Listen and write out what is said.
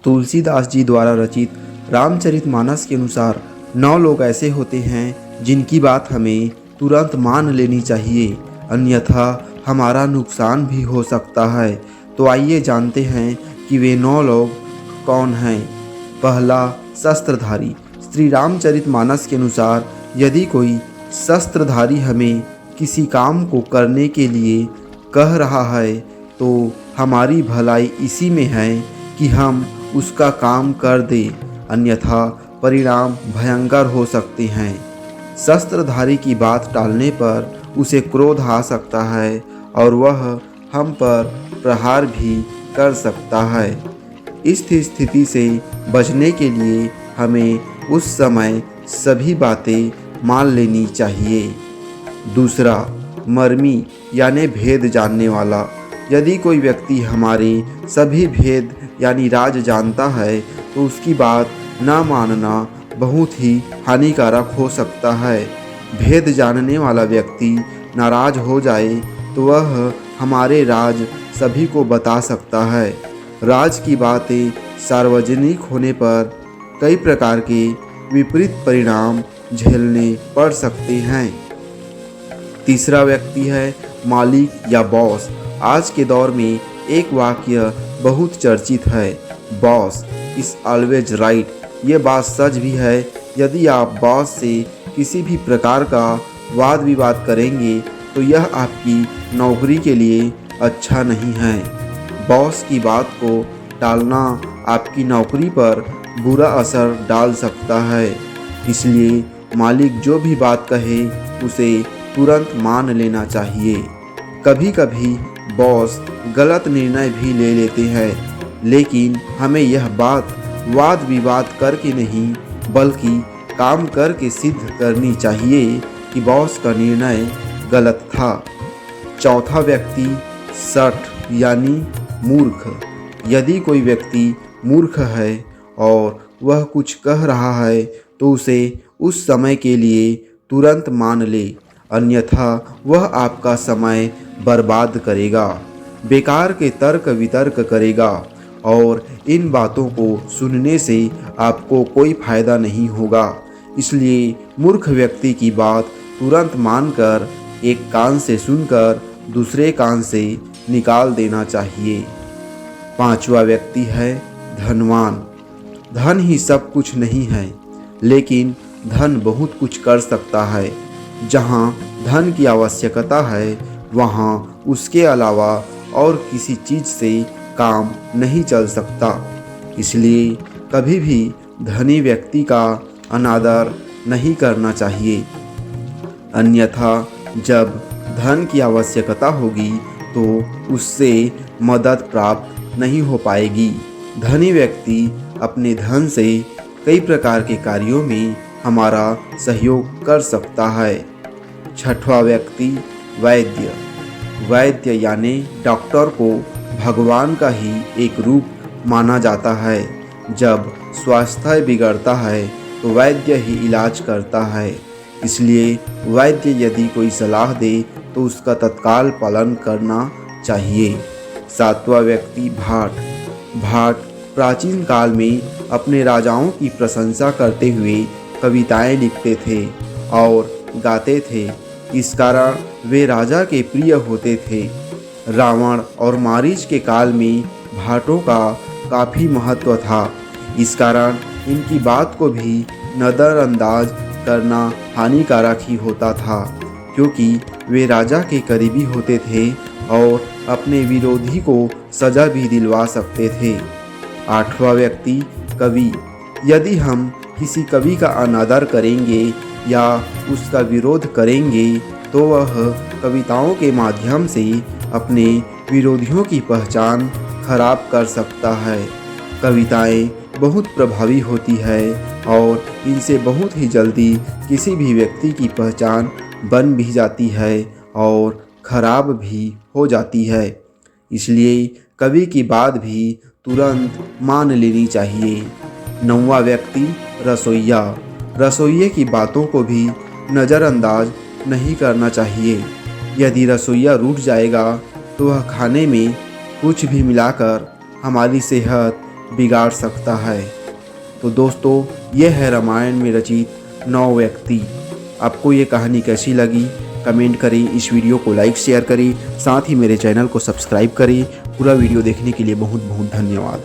तुलसीदास जी द्वारा रचित रामचरितमानस के अनुसार 9 लोग ऐसे होते हैं जिनकी बात हमें तुरंत मान लेनी चाहिए, अन्यथा हमारा नुकसान भी हो सकता है। तो आइए जानते हैं कि वे 9 लोग कौन हैं। पहला, शस्त्रधारी। श्री रामचरितमानस के अनुसार यदि कोई शस्त्रधारी हमें किसी काम को करने के लिए कह रहा है तो हमारी भलाई इसी में है कि हम उसका काम कर दे, अन्यथा परिणाम भयंकर हो सकते हैं। शस्त्रधारी की बात टालने पर उसे क्रोध आ सकता है और वह हम पर प्रहार भी कर सकता है। इस स्थिति से बचने के लिए हमें उस समय सभी बातें मान लेनी चाहिए। दूसरा, मर्मी यानी भेद जानने वाला। यदि कोई व्यक्ति हमारे सभी भेद यानी राज जानता है तो उसकी बात ना मानना बहुत ही हानिकारक हो सकता है। भेद जानने वाला व्यक्ति नाराज हो जाए तो वह हमारे राज सभी को बता सकता है। राज की बातें सार्वजनिक होने पर कई प्रकार के विपरीत परिणाम झेलने पड़ सकते हैं। तीसरा व्यक्ति है मालिक या बॉस। आज के दौर में एक वाक्य बहुत चर्चित है, बॉस इज ऑलवेज राइट। ये बात सच भी है। यदि आप बॉस से किसी भी प्रकार का वाद विवाद करेंगे तो यह आपकी नौकरी के लिए अच्छा नहीं है। बॉस की बात को टालना आपकी नौकरी पर बुरा असर डाल सकता है। इसलिए मालिक जो भी बात कहे उसे तुरंत मान लेना चाहिए। कभी कभी बॉस गलत निर्णय भी ले लेते हैं, लेकिन हमें यह बात वाद विवाद करके नहीं बल्कि काम करके सिद्ध करनी चाहिए कि बॉस का निर्णय गलत था। चौथा व्यक्ति सठ यानी मूर्ख। यदि कोई व्यक्ति मूर्ख है और वह कुछ कह रहा है तो उसे उस समय के लिए तुरंत मान ले, अन्यथा वह आपका समय बर्बाद करेगा, बेकार के तर्क वितर्क करेगा और इन बातों को सुनने से आपको कोई फायदा नहीं होगा। इसलिए मूर्ख व्यक्ति की बात तुरंत मानकर एक कान से सुनकर दूसरे कान से निकाल देना चाहिए। पांचवा व्यक्ति है धनवान। धन ही सब कुछ नहीं है, लेकिन धन बहुत कुछ कर सकता है। जहाँ धन की आवश्यकता है वहाँ उसके अलावा और किसी चीज़ से काम नहीं चल सकता। इसलिए कभी भी धनी व्यक्ति का अनादर नहीं करना चाहिए, अन्यथा जब धन की आवश्यकता होगी तो उससे मदद प्राप्त नहीं हो पाएगी। धनी व्यक्ति अपने धन से कई प्रकार के कार्यों में हमारा सहयोग कर सकता है। छठवां व्यक्ति वैद्य। वैद्य यानी डॉक्टर को भगवान का ही एक रूप माना जाता है। जब स्वास्थ्य बिगड़ता है तो वैद्य ही इलाज करता है। इसलिए वैद्य यदि कोई सलाह दे तो उसका तत्काल पालन करना चाहिए। सातवां व्यक्ति भाट। भाट प्राचीन काल में अपने राजाओं की प्रशंसा करते हुए कविताएं लिखते थे और गाते थे। इस कारण वे राजा के प्रिय होते थे। रावण और मारीच के काल में भाटों का काफ़ी महत्व था। इस कारण इनकी बात को भी नज़रअंदाज करना हानिकारक ही होता था, क्योंकि वे राजा के करीबी होते थे और अपने विरोधी को सजा भी दिलवा सकते थे। आठवां व्यक्ति कवि। यदि हम किसी कवि का अनादर करेंगे या उसका विरोध करेंगे तो वह कविताओं के माध्यम से अपने विरोधियों की पहचान खराब कर सकता है। कविताएं बहुत प्रभावी होती है और इनसे बहुत ही जल्दी किसी भी व्यक्ति की पहचान बन भी जाती है और खराब भी हो जाती है। इसलिए कवि की बात भी तुरंत मान लेनी चाहिए। नौवां व्यक्ति रसोइया। रसोइये की बातों को भी नज़रअंदाज नहीं करना चाहिए। यदि रसोइया रूठ जाएगा तो वह खाने में कुछ भी मिलाकर हमारी सेहत बिगाड़ सकता है। तो दोस्तों, यह है रामायण में रचित 9 व्यक्ति। आपको ये कहानी कैसी लगी कमेंट करें, इस वीडियो को लाइक शेयर करें, साथ ही मेरे चैनल को सब्सक्राइब करें। पूरा वीडियो देखने के लिए बहुत बहुत धन्यवाद।